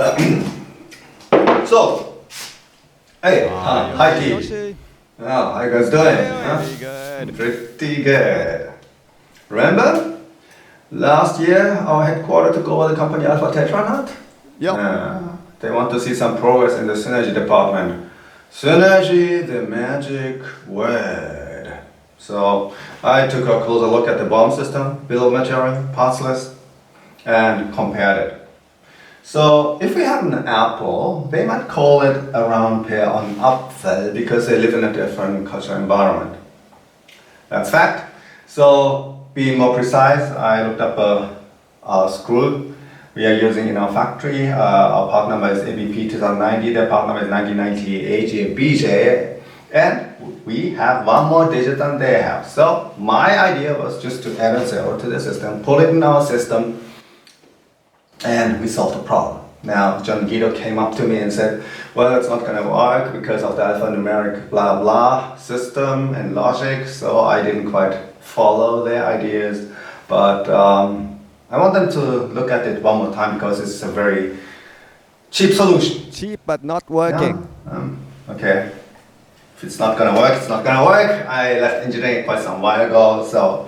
So, hey, hi T. Yoshi. How you guys doing? Very good. Pretty good. Remember? Last year, our headquarters took over the company Alpha Tetranaut? Yep. They want to see some progress in the synergy department. Synergy, the magic word. So, I took a closer look at the BOM system, bill of material, parts list, and compared it. So if we have an apple, they might call it a round pear on Apfel because they live in a different cultural environment. That's fact. So being more precise, I looked up a screw we are using in our factory. Our part number is ABP 2090, their part number is 1990 AJBJ, and we have one more digit than they have. So my idea was just to add a zero to the system, pull it in our system, and we solved the problem. Now, John Guido came up to me and said, well, it's not going to work because of the alphanumeric blah blah system and logic, so I didn't quite follow their ideas. But I want them to look at it one more time because it's a very cheap solution. Cheap but not working. Yeah? Okay. If it's not going to work, it's not going to work. I left engineering quite some while ago, so.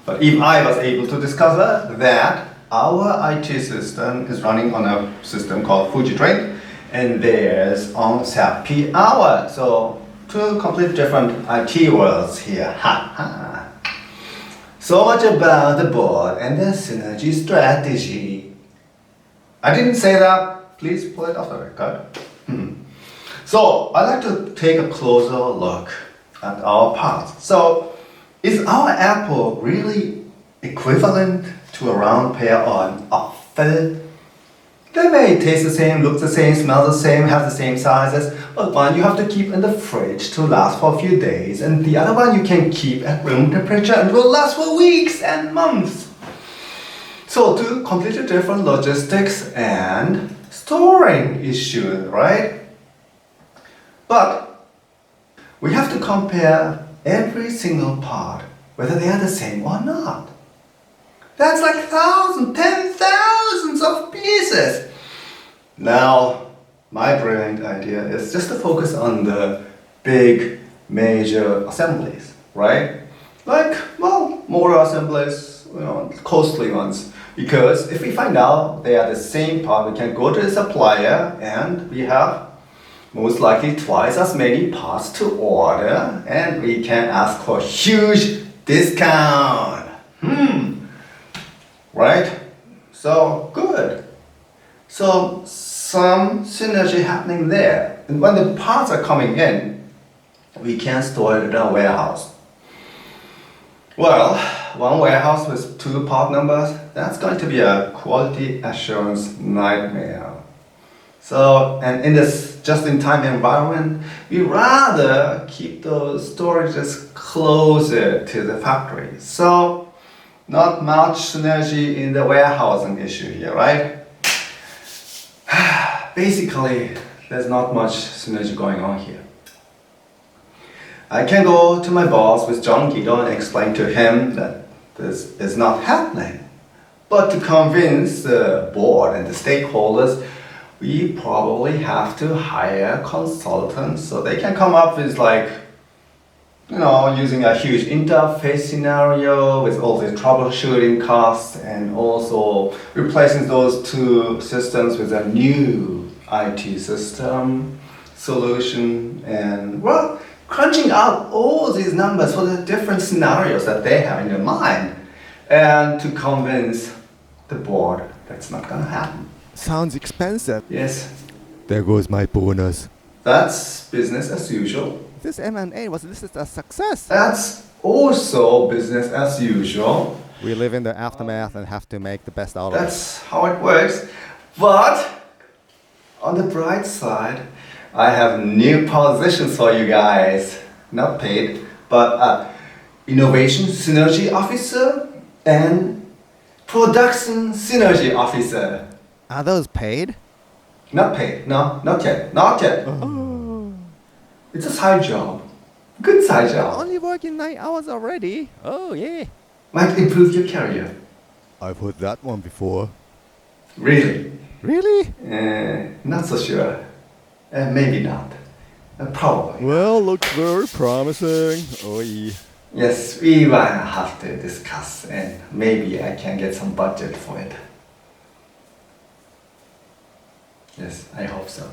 But if I was able to discover that our IT system is running on a system called FujiTrain, and theirs on SAP Hour. So two completely different IT worlds here. Ha ha. So much about the board and the synergy strategy. I didn't say that. Please pull it off the record. So I'd like to take a closer look at our parts. So is our apple really equivalent to a round pear on Apfel? They may taste the same, look the same, smell the same, have the same sizes, but one you have to keep in the fridge to last for a few days, and the other one you can keep at room temperature and will last for weeks and months. So two completely different logistics and storing issues, right? But we have to compare every single part, whether they are the same or not. That's like thousands, 10,000s of pieces. Now, my brilliant idea is just to focus on the big, major assemblies, right? Like, well, motor assemblies, costly ones. Because if we find out they are the same part, we can go to the supplier and we have most likely twice as many parts to order, and we can ask for huge discount. Right? So, good. So, some synergy happening there. And when the parts are coming in, we can store it in a warehouse. Well, one warehouse with two part numbers, that's going to be a quality assurance nightmare. So, and in this just-in-time environment, we rather keep those storages closer to the factory. So, not much synergy in the warehousing issue here, right? Basically, there's not much synergy going on here. I can go to my boss with John Guido and explain to him that this is not happening. But to convince the board and the stakeholders, we probably have to hire consultants so they can come up with using a huge interface scenario with all the troubleshooting costs and also replacing those two systems with a new IT system solution and, well, crunching out all these numbers for the different scenarios that they have in their mind and to convince the board that's not going to happen. Sounds expensive. Yes. There goes my bonus. That's business as usual. This M&A was listed as success. That's also business as usual. We live in the aftermath and have to make the best out of it. That's how it works. But on the bright side, I have new positions for you guys. Not paid, but Innovation Synergy Officer and Production Synergy Officer. Are those paid? Not paid. No, not yet. Not yet. Oh. It's a side job. Good side job. Only working 9 hours already. Oh, yeah. Might improve your career. I've heard that one before. Really? Really? Not so sure. Maybe not. Probably. Well, looks very promising. Oh, yeah. Yes, we will have to discuss, and maybe I can get some budget for it. Yes, I hope so.